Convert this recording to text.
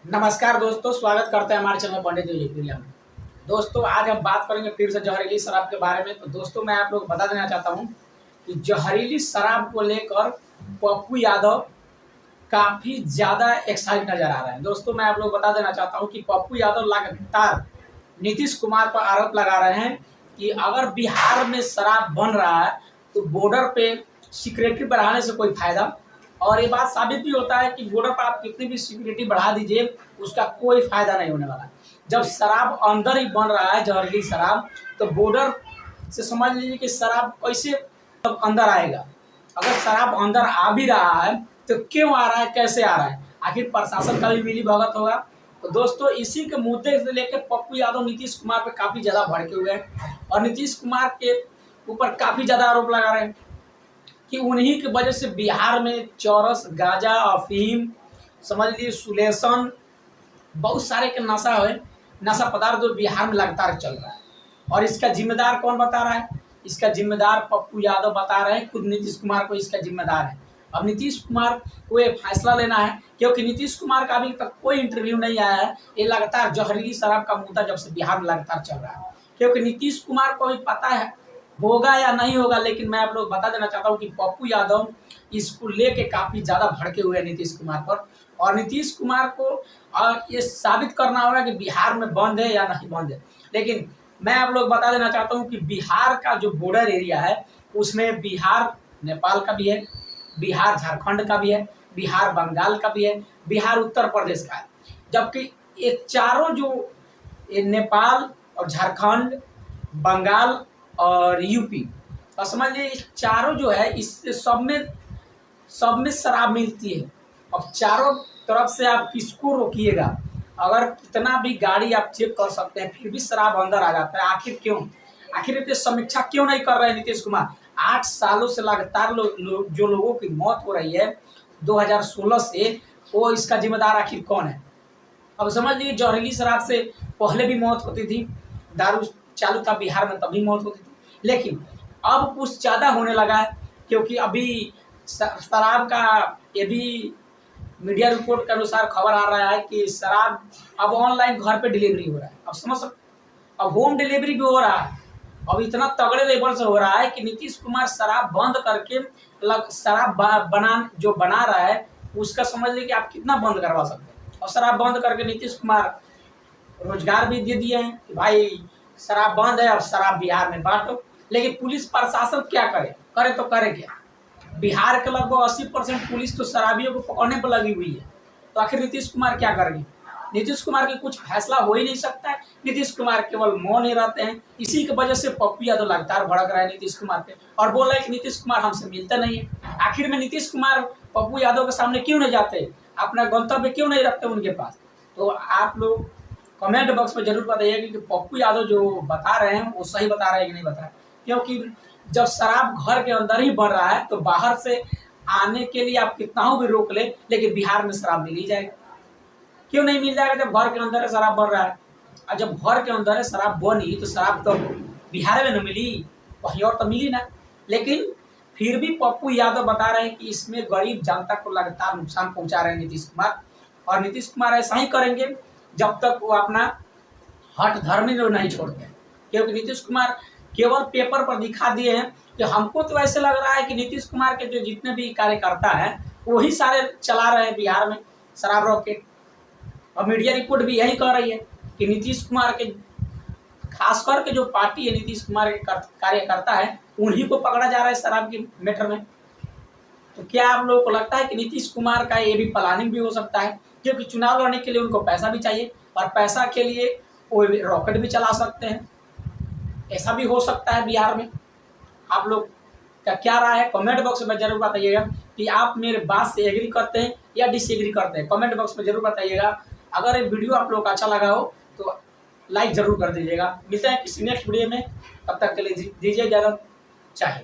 नमस्कार दोस्तों, स्वागत करते हैं हमारे चैनल पंडित जोजीप्रिया में। दोस्तों, आज हम बात करेंगे फिर से जहरीली शराब के बारे में। तो दोस्तों, मैं आप लोग को बता देना चाहता हूं कि जहरीली शराब को लेकर पप्पू यादव काफ़ी ज़्यादा एक्साइट नज़र आ रहे हैं। दोस्तों, मैं आप लोग को बता देना चाहता हूं कि पप्पू यादव लगातार नीतीश कुमार पर आरोप लगा रहे हैं कि अगर बिहार में शराब बन रहा है तो बॉर्डर पे सिक्योरिटी बढ़ाने से कोई फ़ायदा, और ये बात साबित भी होता है कि बॉर्डर पर आप कितनी भी सिक्योरिटी बढ़ा दीजिए, उसका कोई फायदा नहीं होने वाला। जब शराब अंदर ही बन रहा है, जहरीली शराब, तो बॉर्डर से समझ लीजिए कि शराब कैसे तब अंदर आएगा। अगर शराब अंदर आ भी रहा है तो क्यों आ रहा है, कैसे आ रहा है, आखिर प्रशासन का भी मिली भगत होगा। तो दोस्तों, इसी के मुद्दे से लेकर पप्पू यादव नीतीश कुमार पर काफ़ी ज़्यादा भड़के हुए हैं और नीतीश कुमार के ऊपर काफ़ी ज़्यादा आरोप लगा रहे हैं कि उन्हीं की वजह से बिहार में चौरस, गांजा, अफीम, समझ लीजिए सुलेशन, बहुत सारे के नशा पदार्थ जो बिहार में लगातार चल रहा है। और इसका जिम्मेदार कौन बता रहा है? इसका जिम्मेदार पप्पू यादव बता रहे हैं, खुद नीतीश कुमार को इसका जिम्मेदार है। अब नीतीश कुमार को ये फैसला लेना है, क्योंकि नीतीश कुमार का अभी तक कोई इंटरव्यू नहीं आया है। ये लगातार जहरीली शराब का मुद्दा जब से बिहार में लगातार चल रहा है, क्योंकि नीतीश कुमार को भी पता है होगा या नहीं होगा, लेकिन मैं आप लोग बता देना चाहता हूँ कि पप्पू यादव इसको लेके काफ़ी ज़्यादा भड़के हुए हैं नीतीश कुमार पर। और नीतीश कुमार को ये साबित करना होगा कि बिहार में बंद है या नहीं बंद है। लेकिन मैं आप लोग बता देना चाहता हूँ कि बिहार का जो बॉर्डर एरिया है, उसमें बिहार नेपाल का भी है, बिहार झारखंड का भी है, बिहार बंगाल का भी है, बिहार उत्तर प्रदेश का है। जबकि ये चारों जो नेपाल और झारखंड, बंगाल और यूपी, और समझ लीजिए चारों जो है, इस सब में शराब मिलती है। अब चारों तरफ से आप किसको रोकिएगा? अगर कितना भी गाड़ी आप चेक कर सकते हैं, फिर भी शराब अंदर आ जाता है। आखिर क्यों? आखिर इतनी समीक्षा क्यों नहीं कर रहे हैं नीतीश कुमार? 8 सालों से लगातार जो लोगों की मौत हो रही है 2016 से, वो इसका जिम्मेदार आखिर कौन है? अब समझ लीजिए जहरीली शराब से पहले भी मौत होती थी, दारू चालू था बिहार में तभी मौत होती थी, लेकिन अब कुछ ज़्यादा होने लगा है, क्योंकि अभी शराब का ये भी मीडिया रिपोर्ट के अनुसार खबर आ रहा है कि शराब अब ऑनलाइन घर पे डिलीवरी हो रहा है। अब समझ सकते, अब होम डिलीवरी भी हो रहा है। अब इतना तगड़े लेवल से हो रहा है कि नीतीश कुमार शराब बंद करके शराब बना रहा है, उसका समझ लीजिए कि आप कितना बंद करवा सकते हैं। और शराब बंद करके नीतीश कुमार रोजगार भी दे दिए हैं कि भाई शराब बंद है, अब शराब बिहार में बांटो। लेकिन पुलिस प्रशासन क्या करे तो करे क्या? बिहार के लगभग 80% पुलिस तो शराबियों को पकड़ने पर लगी हुई है। तो आखिर नीतीश कुमार क्या करेंगे? नीतीश कुमार की कुछ फैसला हो ही नहीं सकता है। नीतीश कुमार केवल मौन ही रहते हैं। इसी की वजह से पप्पू यादव लगातार भड़क रहा है नीतीश कुमार पे और बोल रहा है कि नीतीश कुमार हमसे मिलते नहीं है। आखिर में नीतीश कुमार पप्पू यादव के सामने क्यों नहीं जाते? अपना गंतव्य क्यों नहीं रखते उनके पास? तो आप लोग कमेंट बॉक्स में जरूर बताइएगा कि पप्पू यादव जो बता रहे हैं वो सही बता रहे हैं कि नहीं बता रहे। क्योंकि जब शराब घर के अंदर ही बन रहा है, तो बाहर से आने के लिए आप कितना भी रोक ले, लेकिन बिहार में शराब मिल ही जाएगा। क्यों नहीं मिल जाएगा जब घर के अंदर है शराब बन रहा है? और जब घर के अंदर है शराब बनी, तो शराब तो बिहार में न मिली, कहीं और तो मिली ना। लेकिन फिर भी पप्पू यादव बता रहे हैं कि इसमें गरीब जनता को लगातार नुकसान पहुंचा रहे हैं नीतीश कुमार। और नीतीश कुमार ऐसा ही करेंगे जब तक वो अपना हट धर्मी नहीं छोड़ते। क्योंकि नीतीश कुमार केवल पेपर पर दिखा दिए हैं कि हमको तो ऐसे लग रहा है कि नीतीश कुमार के जो जितने भी कार्यकर्ता हैं, वही सारे चला रहे हैं बिहार में शराब रॉकेट। और मीडिया रिपोर्ट भी यही कह रही है कि नीतीश कुमार के खास करके जो पार्टी है नीतीश कुमार के कार्यकर्ता है, उन्हीं को पकड़ा जा रहा है शराब की मैटर में। तो क्या आप लोगों को लगता है कि नीतीश कुमार का ये भी प्लानिंग भी हो सकता है? क्योंकि चुनाव लड़ने के लिए उनको पैसा भी चाहिए, और पैसा के लिए वो रॉकेट भी चला सकते हैं। ऐसा भी हो सकता है बिहार में। आप लोग का क्या राय है? कमेंट बॉक्स में जरूर बताइएगा कि आप मेरे बात से एग्री करते हैं या डिसएग्री करते हैं। कमेंट बॉक्स में जरूर बताइएगा। अगर ये वीडियो आप लोग को अच्छा लगा हो तो लाइक जरूर कर दीजिएगा। मिलते हैं किसी नेक्स्ट वीडियो में, तब तक के लिए दीजिए इजाजत। चाहे